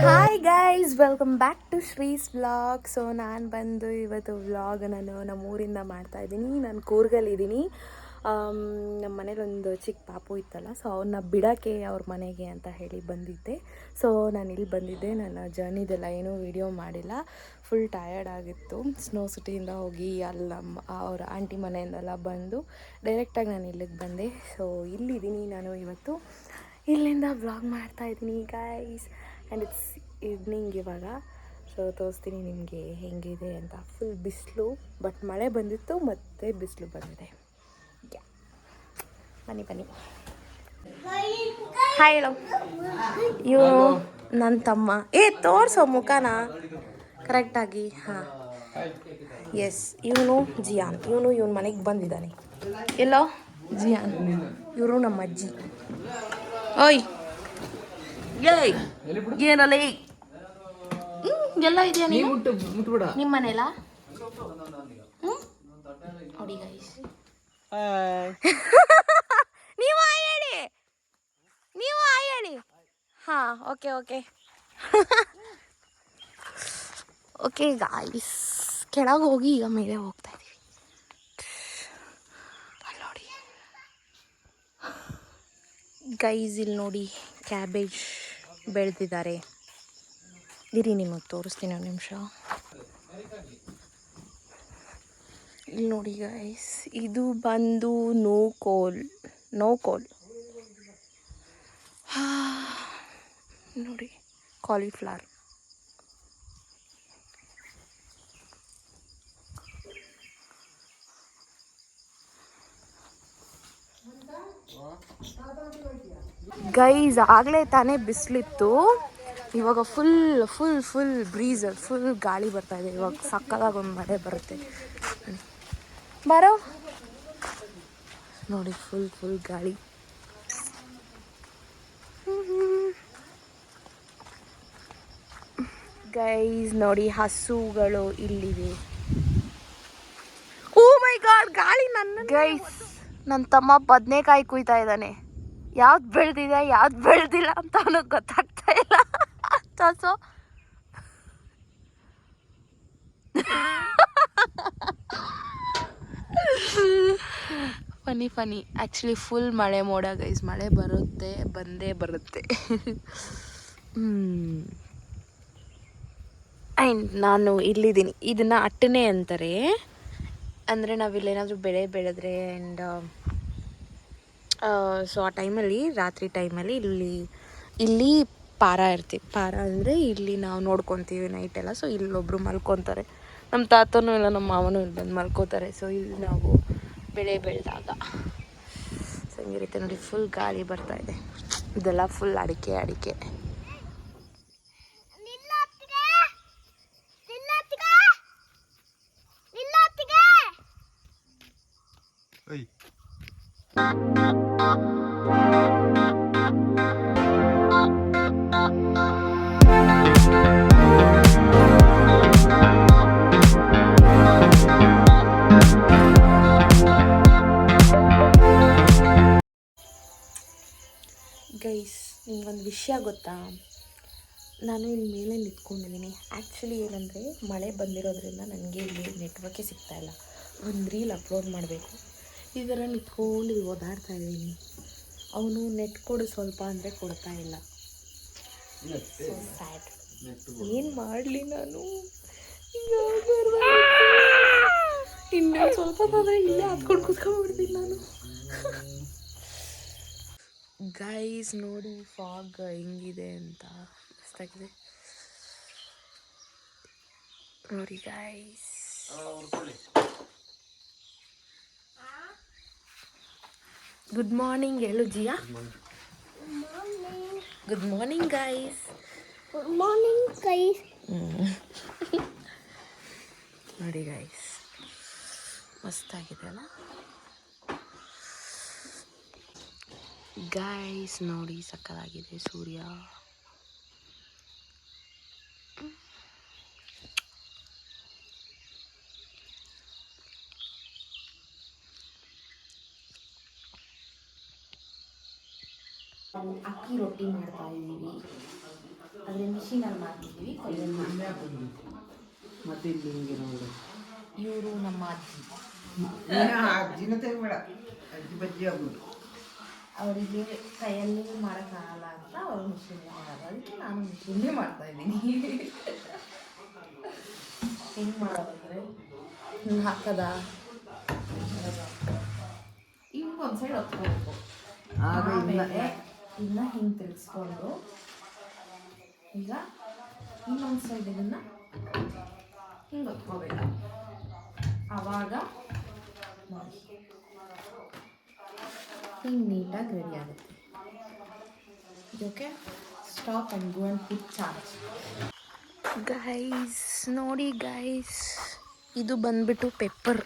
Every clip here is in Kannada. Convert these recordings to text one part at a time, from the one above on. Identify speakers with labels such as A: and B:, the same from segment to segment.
A: Hi guys, welcome back to Shree's vlog. So ನಾನು ಬಂದು ಇವತ್ತು ವ್ಲಾಗ್ ನಾನು ನಮ್ಮೂರಿಂದ ಮಾಡ್ತಾಯಿದ್ದೀನಿ. ನಾನು ಕೂರ್ಗಲ್ಲಿದ್ದೀನಿ. ನಮ್ಮ ಮನೇಲಿ ಒಂದು ಚಿಕ್ಕ ಪಾಪು ಇತ್ತಲ್ಲ, ಸೊ ಅವನ್ನ ಬಿಡೋಕ್ಕೆ ಅವ್ರ ಮನೆಗೆ ಅಂತ ಹೇಳಿ ಬಂದಿದ್ದೆ. ಸೊ ನಾನು ಇಲ್ಲಿ ಬಂದಿದ್ದೆ. ನನ್ನ ಜರ್ನಿದೆಲ್ಲ ಏನೂ ವೀಡಿಯೋ ಮಾಡಿಲ್ಲ, ಫುಲ್ ಟಯರ್ಡ್ ಆಗಿತ್ತು. ಸ್ನೋ ಸಿಟಿಯಿಂದ ಹೋಗಿ ಅಲ್ಲಿ ಅವ್ರ ಆಂಟಿ ಮನೆಯಿಂದೆಲ್ಲ ಬಂದು ಡೈರೆಕ್ಟಾಗಿ ನಾನು ಇಲ್ಲಿಗೆ ಬಂದೆ. ಸೊ ಇಲ್ಲಿದ್ದೀನಿ ನಾನು ಇವತ್ತು, ಇಲ್ಲಿಂದ ವ್ಲಾಗ್ ಮಾಡ್ತಾಯಿದ್ದೀನಿ ಗೈಸ್. ಆ್ಯಂಡ್ ಇಟ್ಸ್ ಈವ್ನಿಂಗ್ ಇವಾಗ. ಸೊ ತೋರಿಸ್ತೀನಿ ನಿಮಗೆ ಹೆಂಗಿದೆ ಅಂತ. ಫುಲ್ ಬಿಸಿಲು, ಬಟ್ ಮಳೆ ಬಂದಿತ್ತು ಮತ್ತು ಬಿಸಿಲು ಬಂದಿದೆ. ಬನ್ನಿ ಬನ್ನಿ. ಹಾಯ್ ಹೇಳೋ. ಇವನು ನನ್ನ ತಮ್ಮ. ತೋರಿಸೋ ಮುಖನ ಕರೆಕ್ಟಾಗಿ. ಹಾಂ, ಎಸ್, ಇವನು ಜಿಯಾನ್. ಇವನ ಮನೆಗೆ ಬಂದಿದ್ದಾನೆ. ಎಲ್ಲೋ ಜಿಯಾನ್. ಇವರು ನಮ್ಮ ಅಜ್ಜಿ. ಓಯ್ ಏಯ್, ಏನಲ್ಲಿ ಎಲ್ಲ ಇದೆಯಾ ನೀವು ನಿಮ್ಮ ಮನೇಲ? ನೋಡಿ ಗೈಸ್, ನೀವು ಹೇಳಿ, ನೀವು ಹೇಳಿ. ಹಾಂ, ಓಕೆ ಓಕೆ ಓಕೆ ಗಾಯ್ಸ್, ಕೆಳಗೆ ಹೋಗಿ ಈಗ ಮೇಲೆ ಹೋಗ್ತಾ ಇದ್ದೀವಿ. ಅಲ್ಲಿ ನೋಡಿ ಗೈಸ್, ಇಲ್ಲಿ ನೋಡಿ ಕ್ಯಾಬೇಜ್ ಬೆಳೆದಿದ್ದಾರೆ. ಇರಿ ನಿಮಗೆ ತೋರಿಸ್ತೀನಿ ಒಂದು ನಿಮಿಷ. ಇಲ್ಲಿ ನೋಡಿ ಗೈಸ್, ಇದು ಬಂದು ನೋಕೋಲ್. ನೋಡಿ ಕಾಲಿಫ್ಲವರ್. ಗೈಸ್, ಆಗಲೇ ತಾನೇ ಬಿಸಿಲಿತ್ತು, ಇವಾಗ full full full breeze, full ಗಾಳಿ ಬರ್ತಾ ಇದೆ. ಇವಾಗ ಸಕ್ಕತ್ತಾಗಿ ಒಂದು ಮಳೆ ಬರುತ್ತೆ. ಬರೋ ನೋಡಿ, ಫುಲ್ ಫುಲ್ ಗಾಳಿ. ಗೈಸ್ ನೋಡಿ, ಹಸುಗಳು ಇಲ್ಲಿವೆ. ಓ ಮೈ ಗಾಡ್, ಗಾಳಿ ನನ್ನ. ಗೈಸ್, ನನ್ನ ತಮ್ಮ ಬದನೆಕಾಯಿ ಕುಯ್ತಾ ಇದ್ದಾನೆ. ಯಾವ್ದು ಬೆಳೆದಿದೆ ಯಾವ್ದು ಬೆಳೆದಿಲ್ಲ ಅಂತ ಅವನಿಗೆ ಗೊತ್ತಾಗ್ತಾ ಇಲ್ಲ. ಸೊ ಫನಿ ಆ್ಯಕ್ಚುಲಿ ಫುಲ್ ಮಳೆ ಮೋಡ ಗೈಸ್. ಮಳೆ ಬರುತ್ತೆ, ಬಂದೇ ಬರುತ್ತೆ. ಆ್ಯಂಡ್ ನಾನು ಇಲ್ಲಿದ್ದೀನಿ. ಇದನ್ನು ಅಟ್ಟನೆ ಅಂತಾರೆ. ಅಂದರೆ ನಾವಿಲ್ಲೇನಾದರೂ ಬೆಳೆ ಬೆಳೆದ್ರೆ ಆ್ಯಂಡ್ ಸೊ ಆ ಟೈಮಲ್ಲಿ, ರಾತ್ರಿ ಟೈಮಲ್ಲಿ ಇಲ್ಲಿ ಪಾರ ಇರ್ತೀವಿ. ಪಾರ ಅಂದರೆ ಇಲ್ಲಿ ನಾವು ನೋಡ್ಕೊತೀವಿ ನೈಟೆಲ್ಲ. ಸೊ ಇಲ್ಲೊಬ್ಬರು ಮಲ್ಕೊತಾರೆ. ನಮ್ಮ ತಾತನೂ ಇಲ್ಲ ನಮ್ಮ ಮಾವನೂ ಇಲ್ಲಿ ಬಂದು ಮಲ್ಕೋತಾರೆ. ಸೊ ಇಲ್ಲಿ ನಾವು ಬೆಳೆ ಬೆಳೆದಾಗ ಸೊ ಹಿಂಗಿರುತ್ತೆ ನೋಡಿ. ಫುಲ್ ಗಾಳಿ ಬರ್ತಾ ಇದೆ. ಇದೆಲ್ಲ ಫುಲ್ ಅಡಿಕೆ. ಗೈಸ್, ನಿಮ್ಗೊಂದು ವಿಷಯ ಗೊತ್ತಾ? ನಾನು ಇಲ್ಲಿ ಮೇಲೆ ನಿಂತ್ಕೊಂಡಿದ್ದೀನಿ. ಆ್ಯಕ್ಚುಲಿ ಏನಂದರೆ, ಮಳೆ ಬಂದಿರೋದ್ರಿಂದ ನನಗೆ ಇಲ್ಲಿ ನೆಟ್ವರ್ಕೇ ಸಿಗ್ತಾಯಿಲ್ಲ. ಒಂದು ರೀಲ್ ಅಪ್ಲೋಡ್ ಮಾಡಬೇಕು. ಈ ಥರ ನಿಂತ್ಕೊಂಡು ಓದಾಡ್ತಾ ಇದ್ದೀನಿ. ಅವನು ನೆಟ್ ಕೊಡು ಸ್ವಲ್ಪ ಅಂದರೆ ಕೊಡ್ತಾ ಇಲ್ಲ. So sad. ಏನು ಮಾಡಲಿ ನಾನು? ಇನ್ನೊಂದು ಸ್ವಲ್ಪ ಬಂದರೆ ಇಲ್ಲೇ ಹತ್ಕೊಂಡು ಕೂತ್ಕೊಂಡ್ಬಿಡ್ತೀನಿ ನಾನು. ಗೈಸ್ ನೋಡಿ ಫಾಗ್ ಹೆಂಗಿದೆ ಅಂತ. ಮಸ್ತಾಗಿದೆ ನೋಡಿ ಗೈಸ್. ಗುಡ್ ಮಾರ್ನಿಂಗ್ ಹೇಳು Jiya. Good morning guys. Good morning guys. ನೋಡಿ ಗೈಸ್, ಮಸ್ತಾಗಿದೆ ಅಲ್ಲ ಗೈಸ್? ನೋಡಿ ಸಕ್ಕತ್ತಾಗಿದೆ ಸೂರ್ಯ. ಅಕ್ಕಿ ರೊಟ್ಟಿ ಮಾಡ್ತಾ ಇದ್ದೀವಿ. ಆದರೆ ಮಿಷಿನಲ್ಲಿ ಮಾಡ್ತಿದ್ದೀವಿ, ಕೈಯಲ್ಲಿ.
B: ಮತ್ತೆ ಇಲ್ಲಿ ಹಿಂಗೆ ನೋಡಿ
A: ಇವರು ನಮ್ಮ ಅಜ್ಜಿ.
B: ಅಜ್ಜಿನ ತೆಗಿಬೇಡ, ಅಜ್ಜಿ ಬಜ್ಜಿ ಆಗೋದು.
A: ಅವರಿಗೆ ಕೈಯಲ್ಲಿ ಮಾಡೋಕ್ಕಾಗಲ್ಲ ಅಂತ ಅವರು ಮಿಷಿನ್ಗೆ ಮಾಡೋದು. ಅದಕ್ಕೆ ನಾನು ಮಿಷಿನ್ಗೆ ಮಾಡ್ತಾ ಇದ್ದೀನಿ. ಹೆಂಗೆ ಮಾಡೋದಂದರೆ ಹಾಕದ ಹಿಂಗೆ ಒಂದು ಸೈಡ್ ಹೊತ್ಕೋಬೇಕು, ಆಮೇಲೆ ಇದನ್ನ ಹಿಂಗೆ ತಿರ್ಗಿಸ್ಕೊಂಡು ಈಗ ಇನ್ನೊಂದು ಸೈಡ್ ಇದನ್ನು ಹಿಂಗೆ ಹೊತ್ಕೋಬೇಕು. ಆವಾಗ ನೋಡಿ ಹಿಂಗೆ ನೀಟಾಗಿ ರೆಡಿ ಆಗುತ್ತೆ. Okay, stop and go and put charge. Guys ನೋಡಿ ಗೈಸ್, ಇದು ಬಂದ್ಬಿಟ್ಟು ಪೆಪ್ಪರ್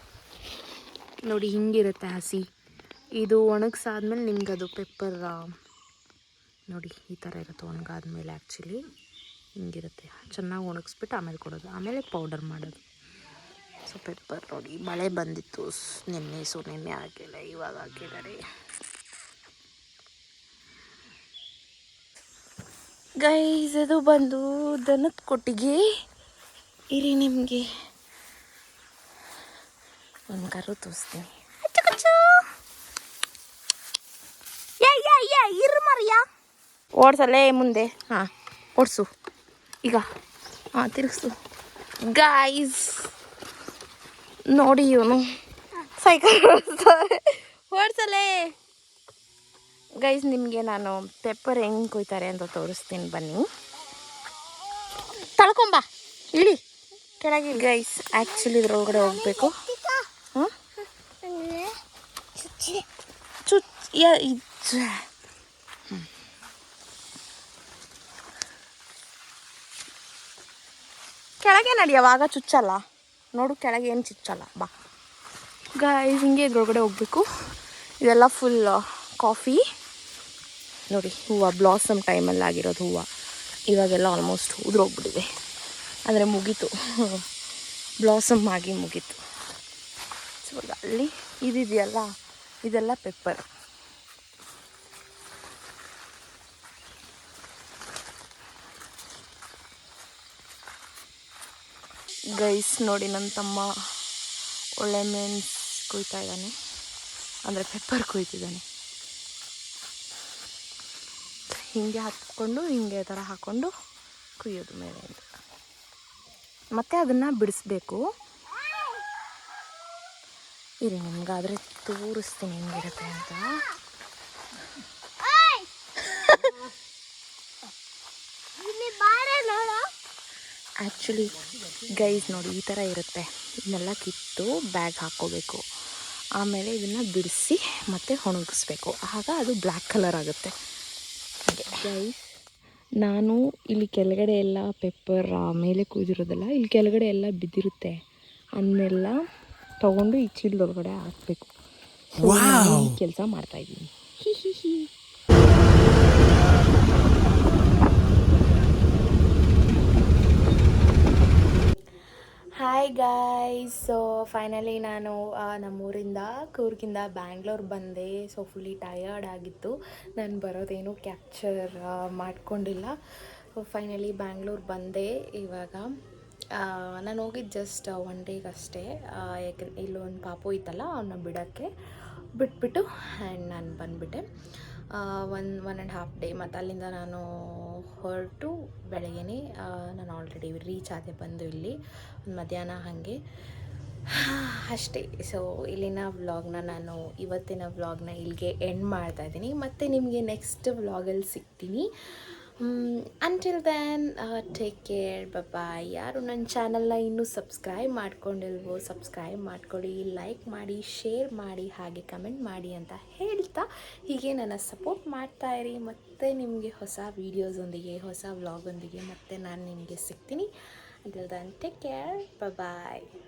A: ನೋಡಿ, ಹಿಂಗಿರುತ್ತೆ ಹಸಿ. ಇದು ಒಣಗಿಸಾದ್ಮೇಲೆ ನಿಮ್ಗೆ ಅದು ಪೆಪ್ಪರ್ ನೋಡಿ ಈ ಥರ ಇರುತ್ತೆ. ಒಣಗಾದ್ಮೇಲೆ ಆ್ಯಕ್ಚುಲಿ ಹಿಂಗಿರುತ್ತೆ. ಚೆನ್ನಾಗಿ ಒಣಗಿಸ್ಬಿಟ್ಟು ಆಮೇಲೆ ಕೊಡೋದು, ಆಮೇಲೆ ಪೌಡರ್ ಮಾಡೋದು. ಸೊ ಪೆಪ್ಪರ್ ನೋಡಿ, ಮಳೆ ಬಂದಿತ್ತು ನಿನ್ನೆ, ಸೊ ನಿನ್ನೆ ಹಾಕಿಲ್ಲ, ಇವಾಗ ಹಾಕಿದ್ದಾರೆ. ಗೈಸ್ ಇದು ಬಂದು ದನದ ಕೊಟ್ಟಿಗೆ. ಇರಿ ನಿಮಗೆ ಒಂದು ಕರು ತೋರಿಸ್ತೀನಿ. ಇರು ಮರಿಯ, ಓಡಿಸಲೇ ಮುಂದೆ. ಹಾಂ ಓಡಿಸು ಈಗ. ಹಾಂ ತಿರುಗಿಸು. ಗೈಸ್ ನೋಡಿ, ಇವನು ಸೈಕಲ್ ಓಡಿಸಲೇ. ಗೈಸ್ ನಿಮಗೆ ನಾನು ಪೆಪ್ಪರ್ ಹೆಂಗೆ ಕೊಯ್ತಾರೆ ಅಂತ ತೋರಿಸ್ತೀನಿ, ಬನ್ನಿ. ತಳ್ಕೊಂಬ, ಇಳಿ ಕೆಳಗೆ. ಗೈಸ್ ಆ್ಯಕ್ಚುಲಿ ಇದ್ರೊಳಗಡೆ ಹೋಗಬೇಕು. ಹಾಂ ಕೆಳಗೆ ನಡಿಯವಾಗ ಚುಚ್ಚಲ್ಲ ನೋಡು, ಕೆಳಗೆ ಏನು ಚುಚ್ಚಲ್ಲ. ಬಾ ಗೈಸ್, ಹಿಂಗೆ ಇದ್ರೊಳಗಡೆ ಹೋಗಬೇಕು. ಇದೆಲ್ಲ ಫುಲ್ ಕಾಫಿ ನೋಡಿ, ಹೂವು ಬ್ಲಾಸಮ್ ಟೈಮಲ್ಲಿ ಆಗಿರೋದು ಹೂವು. ಇವಾಗೆಲ್ಲ ಆಲ್ಮೋಸ್ಟ್ ಉದುರೋಗ್ಬಿಟ್ಟಿದೆ, ಅಂದರೆ ಮುಗೀತು, ಬ್ಲಾಸಮ್ ಆಗಿ ಮುಗೀತು. ಸೊ ಅಲ್ಲಿ ಇದಿದೆಯಲ್ಲ, ಇದೆಲ್ಲ ಪೆಪ್ಪರ್. ಗೈಸ್ ನೋಡಿ, ನನ್ನ ತಮ್ಮ ಒಳ್ಳೆ ಮೆಣಸು ಕೊಯ್ತಾ ಇದ್ದಾನೆ, ಅಂದರೆ ಪೆಪ್ಪರ್ ಕೊಯ್ತಿದ್ದಾನೆ. ಹಿಂಗೆ ಹತ್ಕೊಂಡು ಹಿಂಗೆ ಥರ ಹಾಕ್ಕೊಂಡು ಕುಯ್ಯೋದು ಮೇಲೆ ಅಂತ. ಮತ್ತು ಅದನ್ನು ಬಿಡಿಸ್ಬೇಕು. ಇರಿ ನಿಮ್ಗಾದರೆ ತೋರಿಸ್ತೀನಿ ಹೆಂಗಿರುತ್ತೆ ಅಂತ. ಆ್ಯಕ್ಚುಲಿ ಗೈಸ್ ನೋಡಿ, ಈ ಥರ ಇರುತ್ತೆ. ಇದನ್ನೆಲ್ಲ ಕಿತ್ತು ಬ್ಯಾಗ್ ಹಾಕ್ಕೋಬೇಕು. ಆಮೇಲೆ ಇದನ್ನು ಬಿಡಿಸಿ ಮತ್ತೆ ಒಣಗಿಸ್ಬೇಕು, ಆಗ ಅದು ಬ್ಲ್ಯಾಕ್ ಕಲರ್ ಆಗುತ್ತೆ. ಹಾಗೆ ಗೈಸ್, ನಾನು ಇಲ್ಲಿ ಕೆಳಗಡೆ ಎಲ್ಲ ಪೆಪ್ಪರ್ ಮೇಲೆ ಕುಯ್ದಿರೋದಲ್ಲ, ಇಲ್ಲಿ ಕೆಳಗಡೆ ಎಲ್ಲ ಬಿದ್ದಿರುತ್ತೆ, ಅದನ್ನೆಲ್ಲ ತೊಗೊಂಡು ಈ ಚೀಲದೊಳಗಡೆ ಹಾಕಬೇಕು. ಈ ಕೆಲಸ ಮಾಡ್ತಾಯಿದ್ದೀನಿ. ಹಾಯ್ ಗಾಯ್ಸ್, ಸೊ ಫೈನಲಿ ನಾನು ನಮ್ಮೂರಿಂದ ಕೂರ್ಗಿಂದ ಬ್ಯಾಂಗ್ಳೂರ್ ಬಂದೆ. ಸೊ ಫುಲ್ಲಿ ಟಯರ್ಡ್ ಆಗಿತ್ತು, ನಾನು ಬರೋದೇನು ಕ್ಯಾಪ್ಚರ್ ಮಾಡ್ಕೊಂಡಿಲ್ಲ. ಫೈನಲಿ ಬ್ಯಾಂಗ್ಳೂರ್ ಬಂದೆ. ಇವಾಗ ನಾನು ಹೋಗಿದ್ದು ಜಸ್ಟ್ 1 ಡೇಗಷ್ಟೇ, ಯಾಕೆ ಇಲ್ಲೊಂದು ಪಾಪು ಇತ್ತಲ್ಲ, ಅವನ್ನ ಬಿಟ್ಬಿಟ್ಟು ಆ್ಯಂಡ್ ನಾನು ಬಂದುಬಿಟ್ಟೆ. 1.5 ಡೇ. ಮತ್ತು ಅಲ್ಲಿಂದ ನಾನು ಹೊರಟು ಬೆಳಗ್ಗೆನೇ ನಾನು ಆಲ್ರೆಡಿ ರೀಚ್ ಆದೆ, ಬಂದು ಇಲ್ಲಿ ಮಧ್ಯಾಹ್ನ ಹಾಗೆ ಅಷ್ಟೇ. ಸೊ ಇಲ್ಲಿನ ವ್ಲಾಗ್ನ ನಾನು ಇವತ್ತಿನ ವ್ಲಾಗ್ನ ಇಲ್ಲಿಗೆ ಎಂಡ್ ಮಾಡ್ತಾಯಿದ್ದೀನಿ. ಮತ್ತು ನಿಮಗೆ ನೆಕ್ಸ್ಟ್ ವ್ಲಾಗಲ್ಲಿ ಸಿಗ್ತೀನಿ. ಅಂಟಿಲ್ ದೆನ್ ಟೇಕ್ ಕೇರ್, ಬಾಯ್. ಯಾರು ನನ್ನ ಚಾನಲ್ನ ಇನ್ನೂ ಸಬ್ಸ್ಕ್ರೈಬ್ ಮಾಡ್ಕೊಂಡಿಲ್ವೋ ಸಬ್ಸ್ಕ್ರೈಬ್ ಮಾಡ್ಕೊಳ್ಳಿ, ಲೈಕ್ ಮಾಡಿ, ಶೇರ್ ಮಾಡಿ, ಹಾಗೆ ಕಮೆಂಟ್ ಮಾಡಿ ಅಂತ ಹೇಳ್ತಾ ಹೀಗೆ ನನ್ನ ಸಪೋರ್ಟ್ ಮಾಡ್ತಾಯಿರಿ. ಮತ್ತು ನಿಮಗೆ ಹೊಸ ವೀಡಿಯೋಸೊಂದಿಗೆ, ಹೊಸ ವ್ಲಾಗೊಂದಿಗೆ ಮತ್ತೆ ನಾನು ನಿಮಗೆ ಸಿಗ್ತೀನಿ. Until then, take care. Bye-bye.